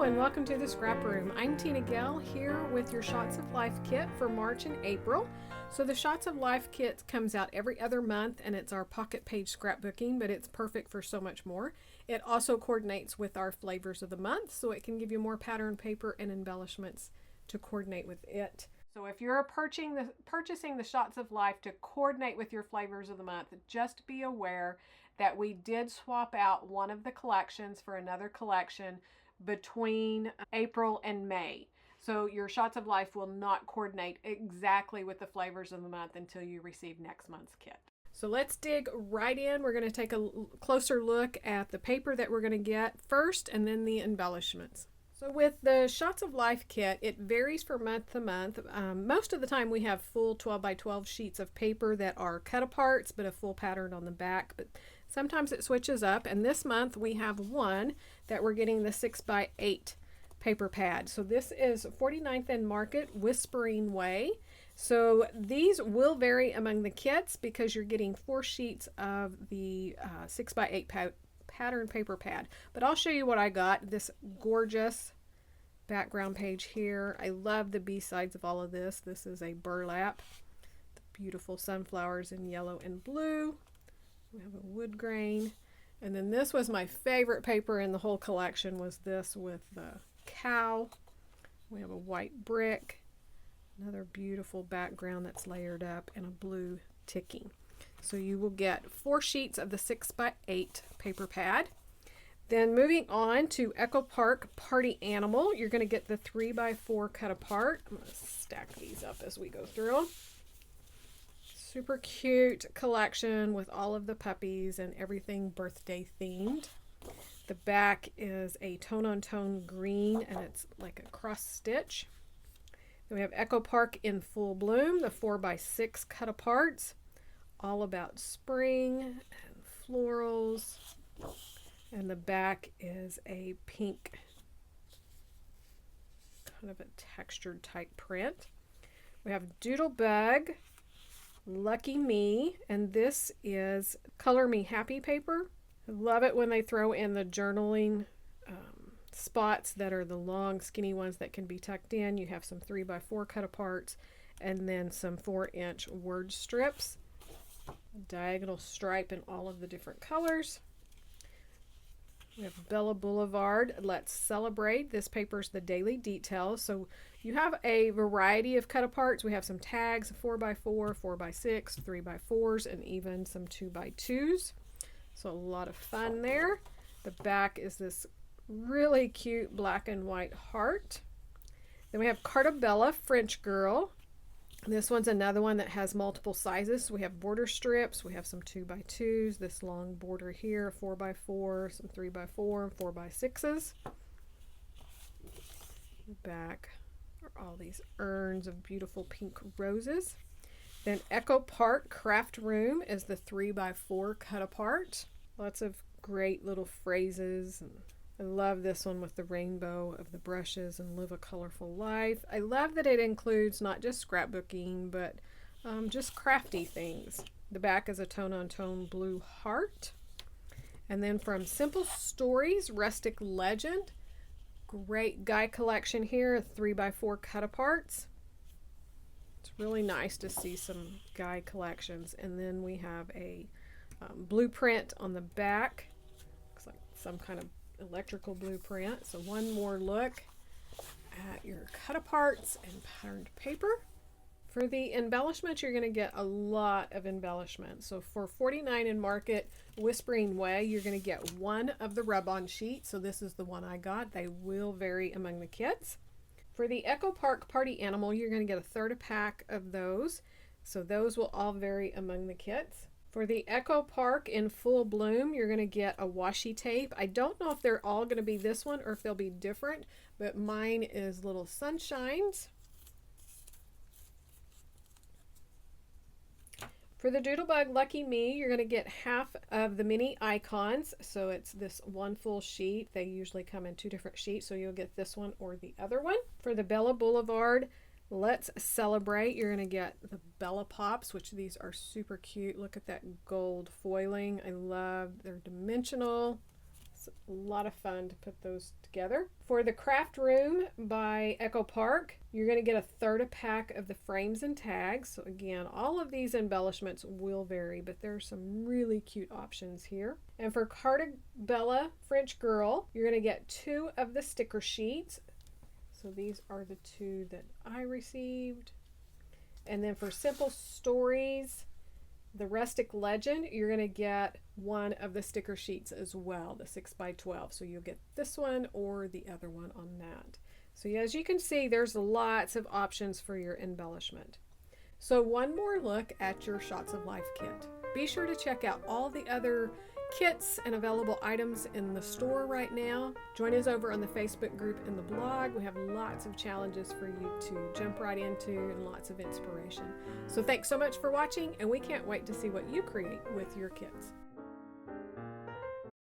Hello and welcome to the Scrap Room. I'm Tina Gell here with your Shots of Life kit for March and April. So the Shots of Life kit comes out every other month and it's our pocket page scrapbooking, but it's perfect for so much more. It also coordinates with our flavors of the month, so it can give you more pattern paper and embellishments to coordinate with it. So if you're purchasing the Shots of Life to coordinate with your flavors of the month, just be aware that we did swap out one of the collections for another collection between April and May. So your Shots of Life will not coordinate exactly with the flavors of the month until you receive next month's kit. So let's dig right in. We're going to take a closer look at the paper that we're going to get first and then the embellishments. So with the Shots of Life kit, it varies from month to month. Most of the time we have full 12 by 12 sheets of paper that are cut aparts, but a full pattern on the back. But sometimes it switches up, and this month we have one that we're getting the 6 by 8 paper pad. So this is 49th and Market Whispering Way. So these will vary among the kits because you're getting 4 sheets of the 6 by 8 pattern paper pad. But I'll show you what I got. This gorgeous background page here. I love the B-sides of all of this. This is a burlap. The beautiful sunflowers in yellow and blue. We have a wood grain. And then this was my favorite paper in the whole collection, was this with the cow. We have a white brick. Another beautiful background that's layered up, and a blue ticking. So you will get 4 sheets of the 6 by 8 paper pad. Then moving on to Echo Park Party Animal, you're going to get the 3 by 4 cut apart. I'm going to stack these up as we go through them. Super cute collection with all of the puppies and everything birthday themed. The back is a tone-on-tone green, and it's like a cross stitch. Then we have Echo Park in Full Bloom, the 4 by 6 cut aparts. All about spring and florals. And the back is a pink, kind of a textured type print. We have Doodlebug, Lucky Me, and this is Color Me Happy paper. I love it when they throw in the journaling spots that are the long skinny ones that can be tucked in. You have some 3 by 4 cut aparts and then some 4-inch word strips. Diagonal stripe in all of the different colors. We have Bella Boulevard, Let's Celebrate. This paper's the daily details. So you have a variety of cut aparts. We have some tags, 4 by 4, 4 by 6, 3 by 4s, and even some 2 by 2s. So a lot of fun there. The back is this really cute black and white heart. Then we have Cartabella French Girl. This one's another one that has multiple sizes. So we have border strips. We have some 2 by 2s. This long border here, 4 by 4, some 3 by 4, and 4 by 6s. The back are all these urns of beautiful pink roses. Then Echo Park Craft Room is the 3 by 4 cut apart. Lots of great little phrases. And I love this one with the rainbow of the brushes and Live a Colorful Life. I love that it includes not just scrapbooking, but just crafty things. The back is a tone-on-tone blue heart. And then from Simple Stories, Rustic Legend. Great guy collection here, 3 by 4 cut aparts. It's really nice to see some guy collections. And then we have a blueprint on the back. Looks like some kind of electrical blueprint. So one more look at your cut aparts and patterned paper. For the embellishment, you're going to get a lot of embellishment. So for 49 in Market Whispering Way, you're going to get one of the rub-on sheets. So this is the one I got. They will vary among the kits. For the Echo Park Party Animal, you're going to get a 1/3 pack of those. So those will all vary among the kits. For the Echo Park in Full Bloom, you're going to get a washi tape. I don't know if they're all going to be this one or if they'll be different, but mine is little sunshines. For the Doodlebug Lucky Me, you're going to get half of the mini icons. So it's this one full sheet. They usually come in 2 different sheets, so you'll get this one or the other one. For the Bella Boulevard Let's Celebrate, you're going to get the Bella Pops, which these are super cute. Look at that gold foiling. I love, they're dimensional. It's a lot of fun to put those together. For the Craft Room by Echo Park, you're going to get a third a pack of the frames and tags. So again, all of these embellishments will vary, but there are some really cute options here. And for Cartabella French Girl, you're going to get 2 of the sticker sheets. So these are the 2 that I received. And then for Simple Stories, the Rustic Legend, you're going to get 1 of the sticker sheets as well, the 6x12. So you'll get this one or the other one on that. So as you can see, there's lots of options for your embellishment. So one more look at your Shots of Life kit. Be sure to check out all the other kits and available items in the store right now. Join us over on the Facebook group and the blog. We have lots of challenges for you to jump right into and lots of inspiration. So thanks so much for watching, and we can't wait to see what you create with your kits.